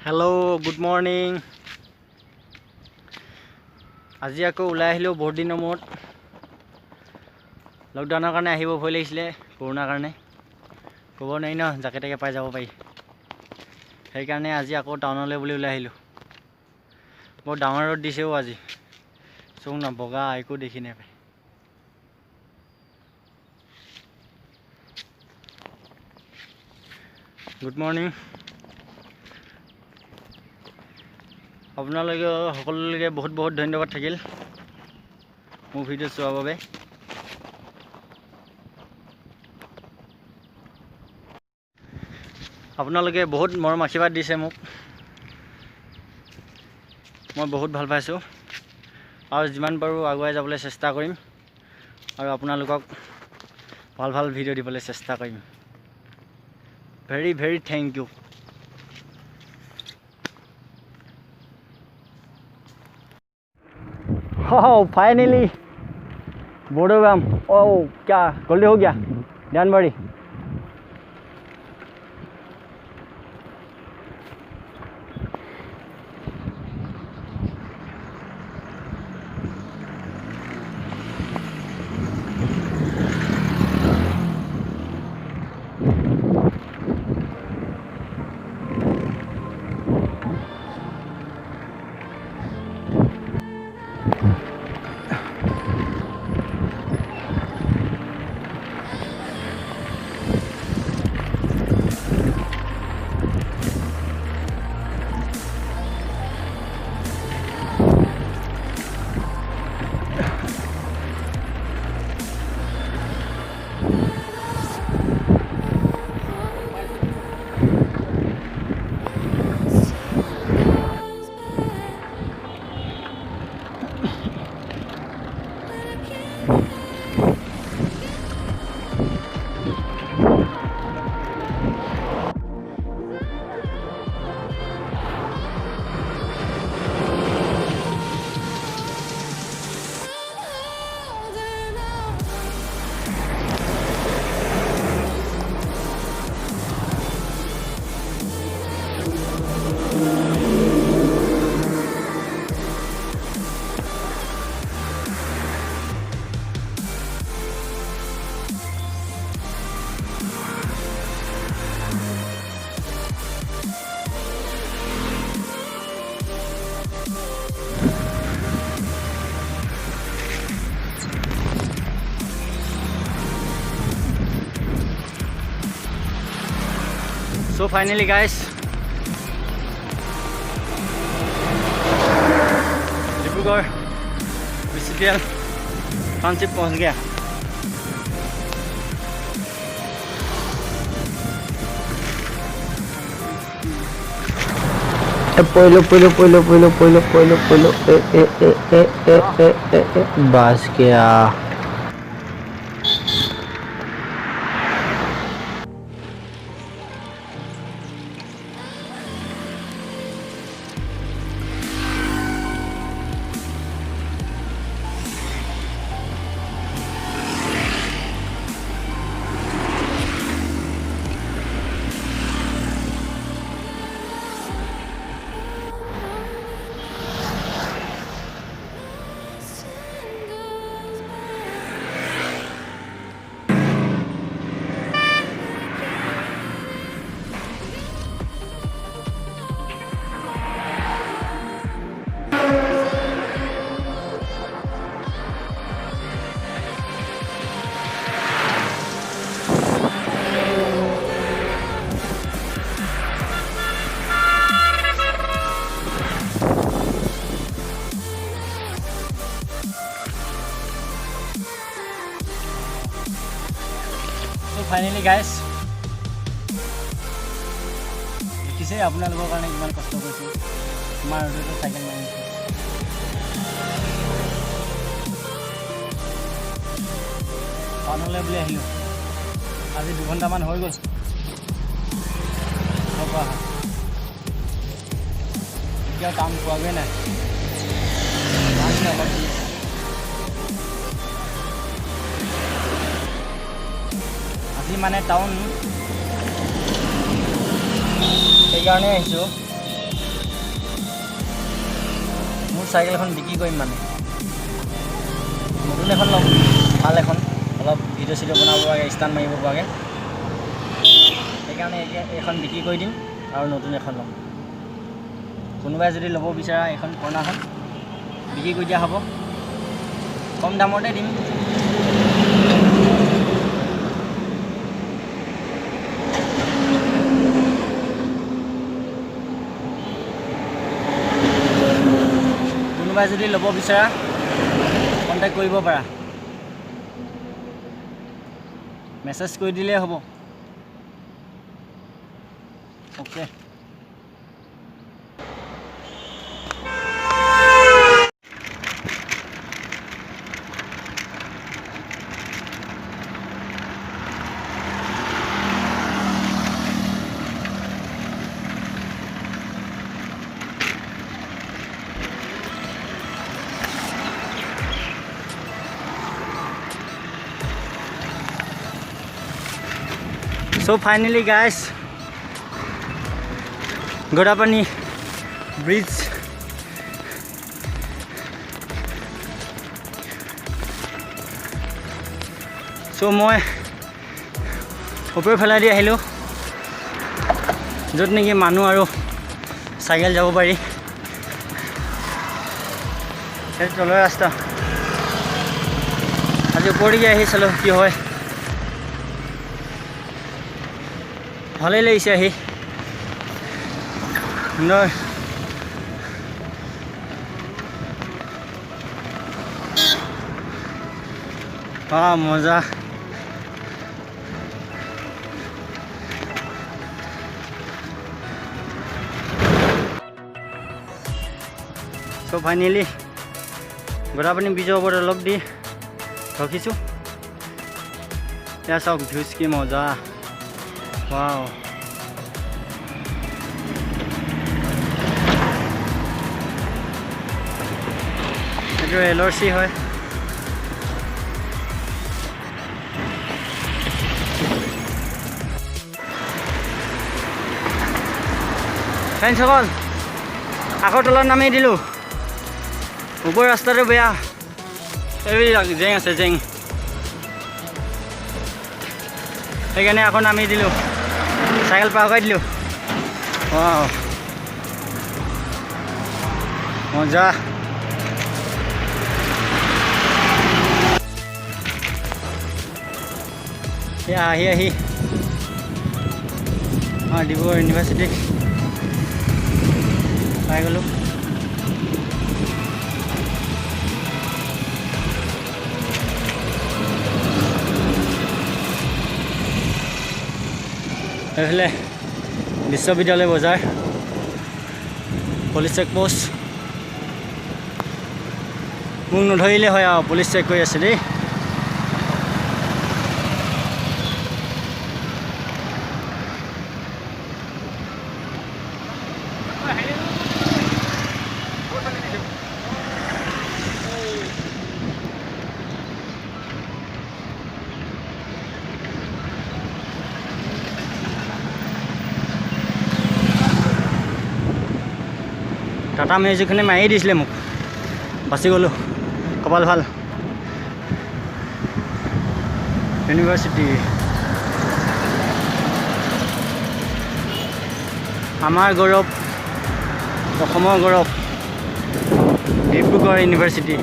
Hello, good morning. আজি আকৌ ওলাই আহিলো বহুত দিনৰ মূৰত লকডাউনৰ কাৰণে আহিব ভয় লাগিছিলে কৰোনাৰ কাৰণে ক'ব নাই ন জাকেটাকে পাই যাব পাৰি সেইকাৰণে আজি আকৌ টাউনলৈ বুলি ওলাই আহিলো বহুত ডাঙৰ ৰ'দ দিছেও আজি চোন না বগা একো দেখি নাপায় গুড মৰ্নিং আপোনালোকে সকলোকে বহুত বহুত ধন্যবাদ থাকিল মোৰ ভিডিঅ' চোৱাৰ বাবে আপোনালোকে বহুত মৰম আশীৰ্বাদ দিছে মোক মই বহুত ভাল পাইছোঁ আৰু যিমান পাৰোঁ আগুৱাই যাবলৈ চেষ্টা কৰিম আৰু আপোনালোকক ভাল ভাল ভিডিঅ' দিবলৈ চেষ্টা কৰিম very thank you Oh, finally, बोर्डोग्राम oh क्या जल्दी हो गया January So finally guys Dibrugarhh BCPL फ्रांसिप पहुंच गया पोलो बस क्या फाइनली गाइस দেখিছে আপোনালোকৰ কাৰণে কিমান কষ্ট কৰিছো আমাৰ ৰ'দত সাইকেল মাৰি টাউনলৈ বুলি আহিলো আজি 2 ঘণ্টামান হৈ গ'ল এতিয়া কাম পোৱাগৈ নাই আজি মানে টাউন সেইকাৰণে আহিছোঁ মোৰ চাইকেলখন বিক্ৰী কৰিম মানে নতুন এখন ল'ম ভাল এখন অলপ ভিডিঅ' চিডিঅ' বনাব পৰাকৈ ষ্টাণ্ট মাৰিব পৰাকৈ সেইকাৰণে এইখন বিক্ৰী কৰি দিম আৰু নতুন এখন ল'ম কোনোবাই যদি ল'ব বিচাৰা এইখন পুৰণাখন বিক্ৰী কৰি দিয়া হ'ব কম দামতে দিম কোনোবাই যদি ল'ব বিচাৰা কণ্টেক্ট কৰিব পাৰা মেছেজ কৰি দিলেই হ'ব okay So finally guys, Gorapani bridge so মই ওপৰ ফালে দি আহিলোঁ য'ত নেকি মানুহ আৰু চাইকেল যাব পাৰি এই তলৰ ৰাস্তা আজি ওপৰলৈকে আহি চালোঁ কি হয় ভালেই লাগিছে আহি মজা so finally Gorapani ব্ৰিজৰ ওপৰত অলপ দি ৰখিছোঁ এয়া চাওক ভিউজ কি মজা Wow. Itu LRC হয় ফ্ৰেন্ড সকল আকৌ তলত নামি দিলোঁ ওপৰ ৰাস্তাটো বেয়া এইবিলাক জেং আছে জেং সেইকাৰণে আকৌ নামি দিলোঁ চাইকেল পাৰ কৰি দিলোঁ মজা আহি ডিব্ৰুগড় ইউনিভাৰ্চিটি পাই গ'লোঁ এইফালে বিশ্ববিদ্যালয় বজাৰ পুলিচ চেক পোষ্ট মোক নধৰিলে হয় আৰু পুলিচ চেক কৰি আছে দেই টাটা মিউজিকখনে মাৰি দিছিলে মোক বাচি গ'লোঁ কপাল ভাল ইউনিভাৰ্চিটি আমাৰ গৌৰৱ অসমৰ গৌৰৱ Dibrugarh university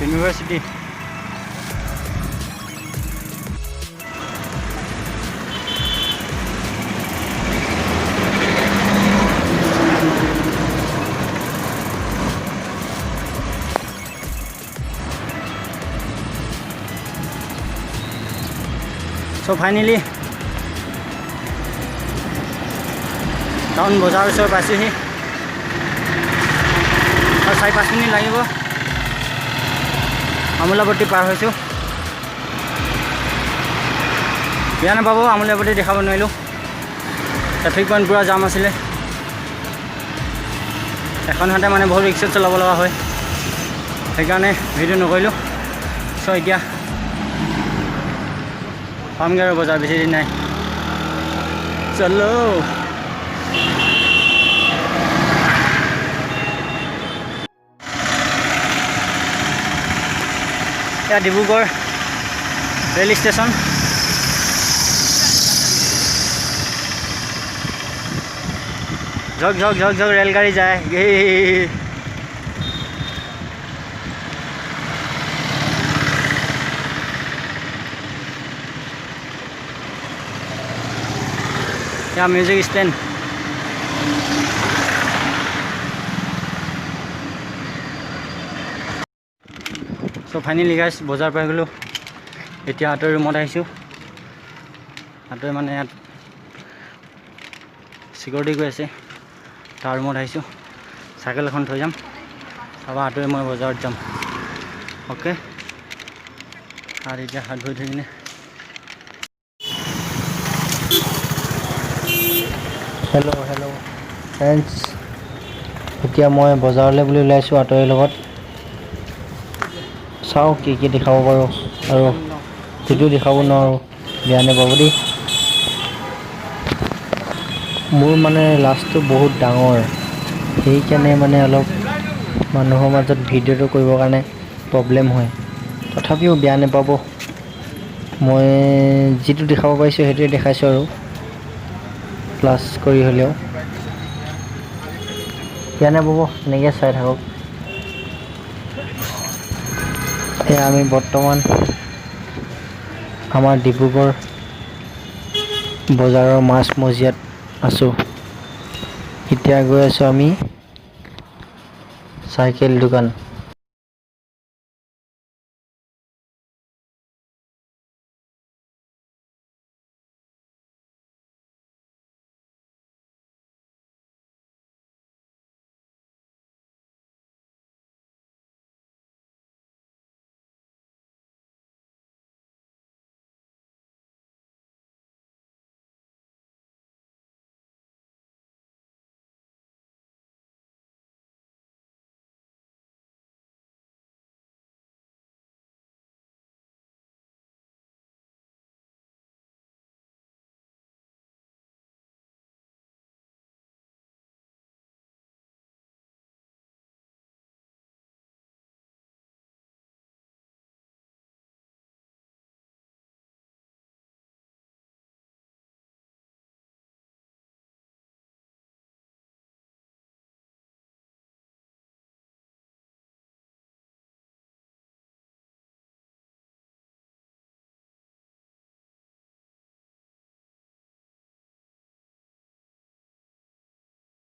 university So finally town বজাৰ ওচৰ পাইছোঁহি আৰু 4-5 মিনিট লাগিব আমোলাপট্টি পাৰ হৈছোঁ বেয়া নাপাব আমোলাপট্টি দেখাব নোৱাৰিলোঁ ট্ৰেফিক পইণ্ট পুৰা জাম আছিলে এখন হাতে মানে বহুত ৰিক্সাত চলাব লগা হয় সেইকাৰণে ভিডিঅ' নকৰিলোঁ চ' এতিয়া পামগৈ আৰু বজাৰ বেছি দিন নাই। চলো এয়া ডিব্ৰুগড় ৰেল ষ্টেচন। ঝক ঝক ঝক ঝক ৰেলগাড়ী যায়। এয়া মিউজিক ষ্টেণ্ড। চ' ফাইনেলি গাইছ বজাৰ পাই গ'লোঁ। এতিয়া আঁতৰি ৰুমত আহিছোঁ। আঁতৰি মানে ইয়াত চিকিউৰিটি গৈ আছে, তাৰ ৰুমত আহিছোঁ। চাইকেল এখন থৈ যাম, তাৰপৰা আঁতৰি মই বজাৰত যাম। অ'কে, আৰু এতিয়া হাত ভৰি ধুই কিনে হেল্ল' ফ্ৰেণ্ডছ, এতিয়া মই বজাৰলৈ বুলি ওলাইছোঁ আঁতৰিৰ লগত। চাওঁ কি কি দেখাব পাৰোঁ, আৰু যিটো দেখাব নোৱাৰোঁ বেয়া নাপাব দেই। মোৰ মানে লাজটো বহুত ডাঙৰ, সেইকাৰণে মানে অলপ মানুহৰ মাজত ভিডিঅ'টো কৰিবৰ কাৰণে প্ৰব্লেম হয়। তথাপিও বেয়া নাপাব, মই যিটো দেখাব পাৰিছোঁ সেইটোৱে দেখাইছোঁ আৰু প্লাছ কৰি হ'লেও বেয়া নাপাব, এনেকৈ চাই থাকক। এয়া আমি বৰ্তমান আমাৰ ডিব্ৰুগড় বজাৰৰ মাজমজিয়াত আছোঁ। এতিয়া গৈ আছোঁ আমি চাইকেল দোকান।